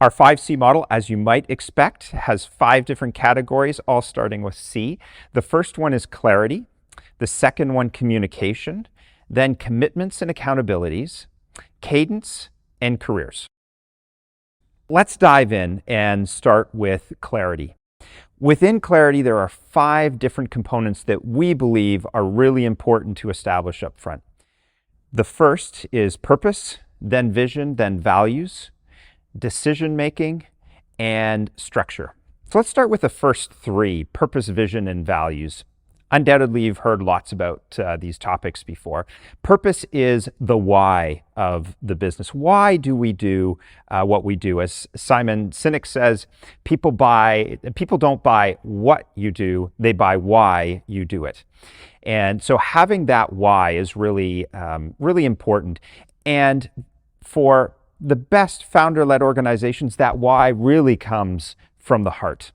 Our 5C model, as you might expect, has 5 different categories, all starting with C. The first one is clarity. The second one, communication. Then commitments and accountabilities, cadence, and careers. Let's dive in and start with clarity. Within clarity, there are 5 different components that we believe are really important to establish up front. The first is purpose, then vision, then values, decision-making, and structure. So let's start with the first 3, purpose, vision, and values. Undoubtedly, you've heard lots about these topics before. Purpose is the why of the business. Why do we do what we do? As Simon Sinek says, people don't buy what you do, they buy why you do it. And so having that why is really, really important. And for the best founder-led organizations, that why really comes from the heart.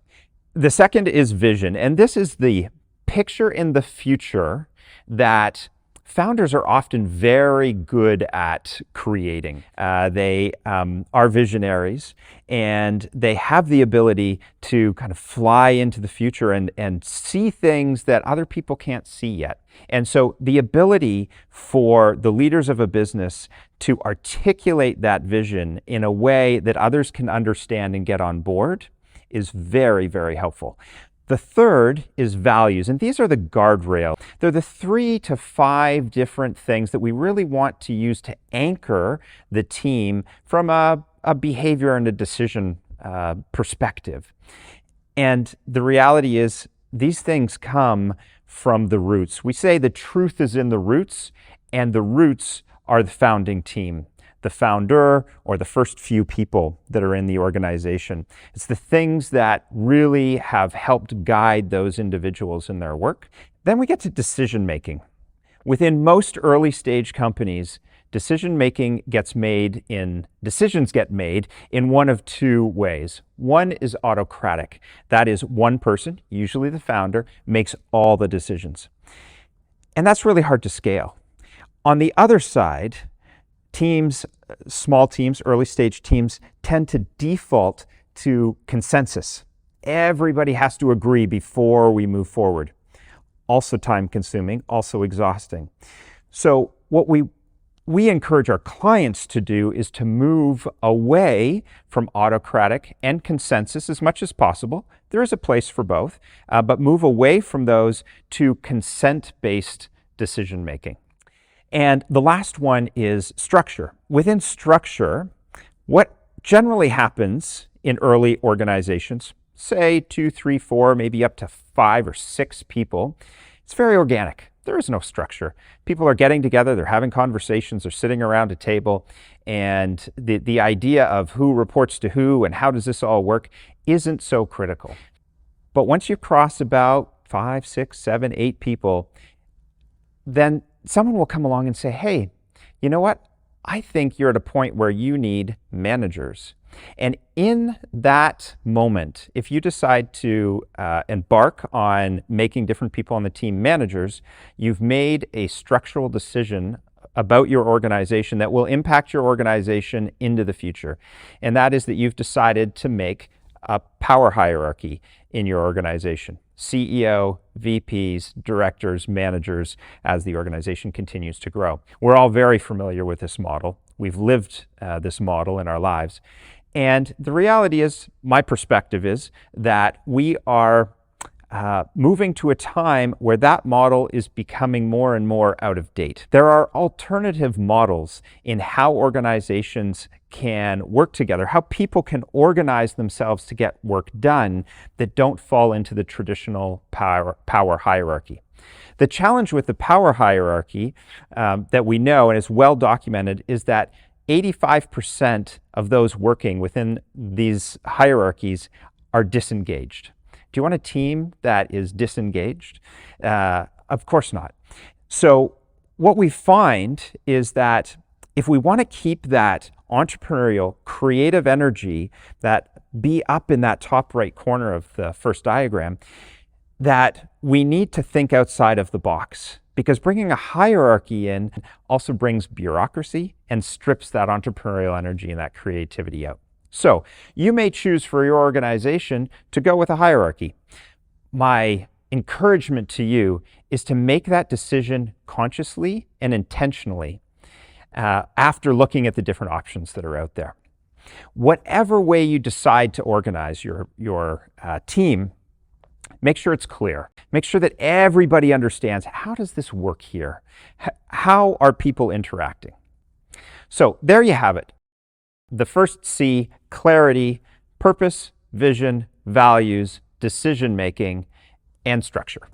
The second is vision, and this is the picture in the future that founders are often very good at creating. They are visionaries, and they have the ability to kind of fly into the future and see things that other people can't see yet. And so the ability for the leaders of a business to articulate that vision in a way that others can understand and get on board is very, very helpful. The third is values, and these are the guardrail. They're the 3 to 5 different things that we really want to use to anchor the team from a behavior and a decision perspective. And the reality is these things come from the roots. We say the truth is in the roots, and the roots are the founding team, the founder, or the first few people that are in the organization. It's the things that really have helped guide those individuals in their work. Then we get to decision making. Within most early stage companies, decisions get made in one of 2 ways. One is autocratic. That is, one person, usually the founder, makes all the decisions. And that's really hard to scale. On the other side, teams, small teams, early stage teams, tend to default to consensus. Everybody has to agree before we move forward. Also time consuming, also exhausting. So what we encourage our clients to do is to move away from autocratic and consensus as much as possible. There is a place for both, but move away from those to consent-based decision making. And the last one is structure. Within structure, what generally happens in early organizations, say 2, 3, 4, maybe up to 5 or 6 people, it's very organic. There is no structure. People are getting together, they're having conversations, they're sitting around a table, and the idea of who reports to who and how does this all work isn't so critical. But once you cross about 5, 6, 7, 8 people, then someone will come along and say, hey, you know what? I think you're at a point where you need managers. And in that moment, if you decide to embark on making different people on the team managers, you've made a structural decision about your organization that will impact your organization into the future. And that is that you've decided to make a power hierarchy in your organization. CEO, VPs, directors, managers, as the organization continues to grow. We're all very familiar with this model. We've lived this model in our lives. And the reality is, my perspective is that we are moving to a time where that model is becoming more and more out of date. There are alternative models in how organizations can work together, how people can organize themselves to get work done that don't fall into the traditional power hierarchy. The challenge with the power hierarchy that we know and is well documented is that 85% of those working within these hierarchies are disengaged. Do you want a team that is disengaged? Of course not. So what we find is that if we want to keep that entrepreneurial, creative energy that be up in that top right corner of the first diagram, that we need to think outside of the box, because bringing a hierarchy in also brings bureaucracy and strips that entrepreneurial energy and that creativity out. So you may choose for your organization to go with a hierarchy. My encouragement to you is to make that decision consciously and intentionally after looking at the different options that are out there. Whatever way you decide to organize your team, make sure it's clear. Make sure that everybody understands, how does this work here? How are people interacting? So there you have it. The first C: clarity, purpose, vision, values, decision-making, and structure.